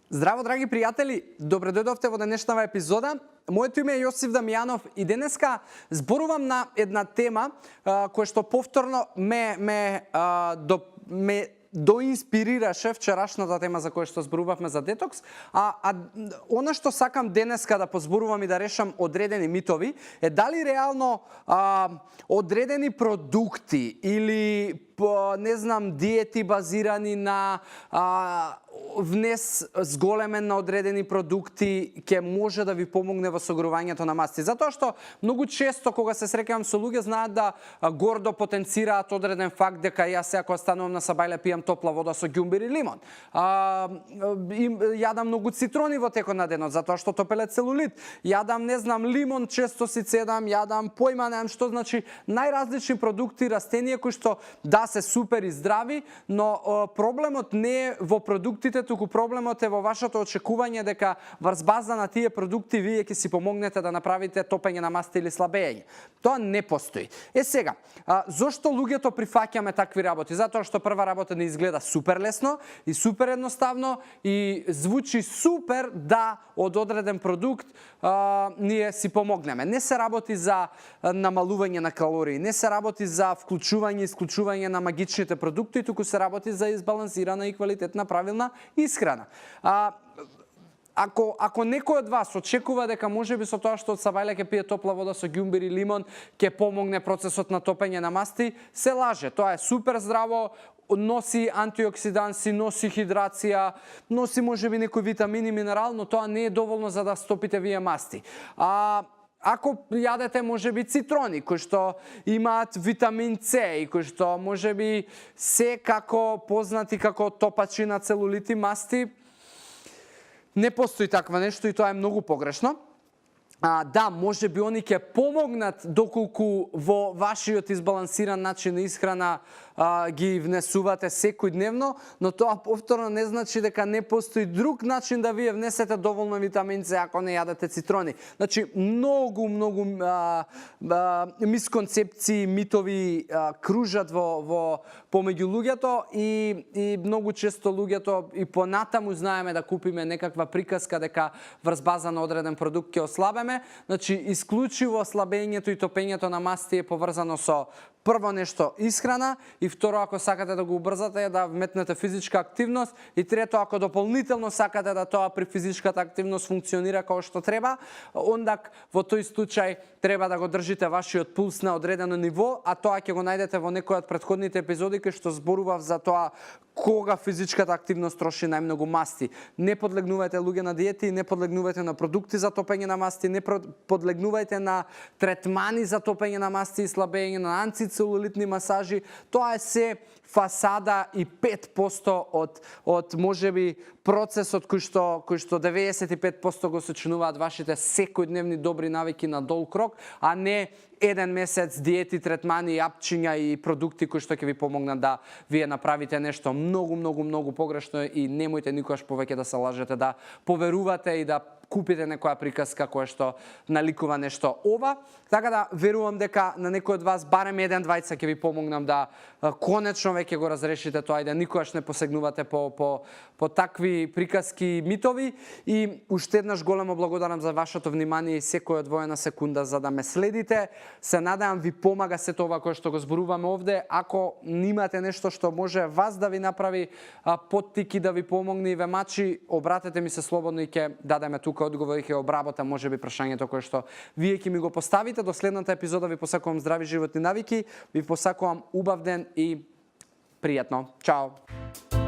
Здраво, драги пријатели, добре дојдовте во денешната епизода. Моето име е Јосиф Дамјанов и денеска зборувам на една тема која што повторно ме доинспирираше вчерашната тема за која што зборувавме за детокс, она што сакам денеска да позборувам и да решам одредени митови е дали реално одредени продукти или не знам диети базирани на внес зголемен на одредени продукти ќе може да ви помогне во согрувањето на масти. Затоа што многу често кога се среќавам со луѓе знаат да гордо потенцираат одреден факт дека јас сега кога станувам на сабајле пијам топла вода со ѓумбир и лимон. Јадам многу цитрони во текот на денот затоа што топеле целулит. Јадам не знам лимон, често си цедам, јадам појма немам што, значи најразлични продукти, растенија кои што да се супер и здрави, но проблемот не е во продуктите, туку проблемот е во вашето очекување дека врз база на тие продукти вие ќе си помогнете да направите топење на масти или слабење. Тоа не постои. Сега, зошто луѓето прифаќаме такви работи? Затоа што прва работа не изгледа супер лесно и супер едноставно и звучи супер да од одреден продукт ние си помогнеме. Не се работи за намалување на калории, не се работи за вклучување и исклучување на магичните продукти, туку се работи за избалансирана и квалитетна правилна исхрана. Ако некој од вас очекува дека можеби со тоа што од сабајле ќе пие топла вода со ѓумбир и лимон ќе помогне процесот на топење на масти, се лаже. Тоа е супер здраво, носи антиоксиданси, носи хидрација, носи можеби некои витамини, минерал, но тоа не е доволно за да стопите вие масти. Ако јадете можеби цитрони кои што имаат витамин С и кои што можеби се како познати како топачи на целулити масти, не постои таква нешто и тоа е многу погрешно. Да, можеби они ќе помогнат доколку во вашиот избалансиран начин на исхрана ги внесувате секојдневно, но тоа повторно не значи дека не постои друг начин да вие внесете доволно витамин С ако не јадете цитрони. Значи, многу мисконцепции, митови кружат во помеѓу луѓето и многу често луѓето и понатаму знаеме да купиме некаква приказка дека врз база на одреден продукт ќе ослабеме. Значи, исклучиво слабењето и топењето на масти е поврзано со прво нешто исхрана и второ ако сакате да го убрзате е да вметнете физичка активност и трето ако дополнително сакате да тоа при физичката активност функционира како што треба, ондак во тој случај треба да го држите вашиот пулс на одредено ниво, а тоа ќе го најдете во некој од претходните епизоди кај што зборував за тоа кога физичката активност троши најмногу масти. Не подлегнувајте луѓе на диети, не подлегнувајте на продукти за топење на масти, не подлегнувајте на третмани за топење на масти и слабење, на антицелулитни масажи. Тоа е се фасада и 5% од можеби процесот кој што 95% го сочинуваат вашите секојдневни добри навики на дол крок, а не еден месец диети, третмани, апчиња и продукти кои што ќе ви помогнат да вие направите нешто многу погрешно и немојте никогаш повеќе да се лажете, да поверувате и да купите некоја приказка која што наликува нешто ова. Така да верувам дека на некој од вас барем еден-двајца ќе ви помогнам да конечно веќе го разрешите тоа и да никогаш не посегнувате по такви приказки и митови. И уште еднаш големо благодарам за вашето внимание и секоја одвоена секунда за да ме следите. Се надевам ви помага сето ова кое што го зборуваме овде. Ако имате нешто што може вас да ви направи поттик и да ви помогне и ве мачи, обратете ми се слободно и ќе дадеме тука одговори, ќе обработам можеби прашањето кое што вие ќе ми го поставите. До следната епизода ви посакувам здрави животни навики, ви посакувам убав ден и пријатно. Чао!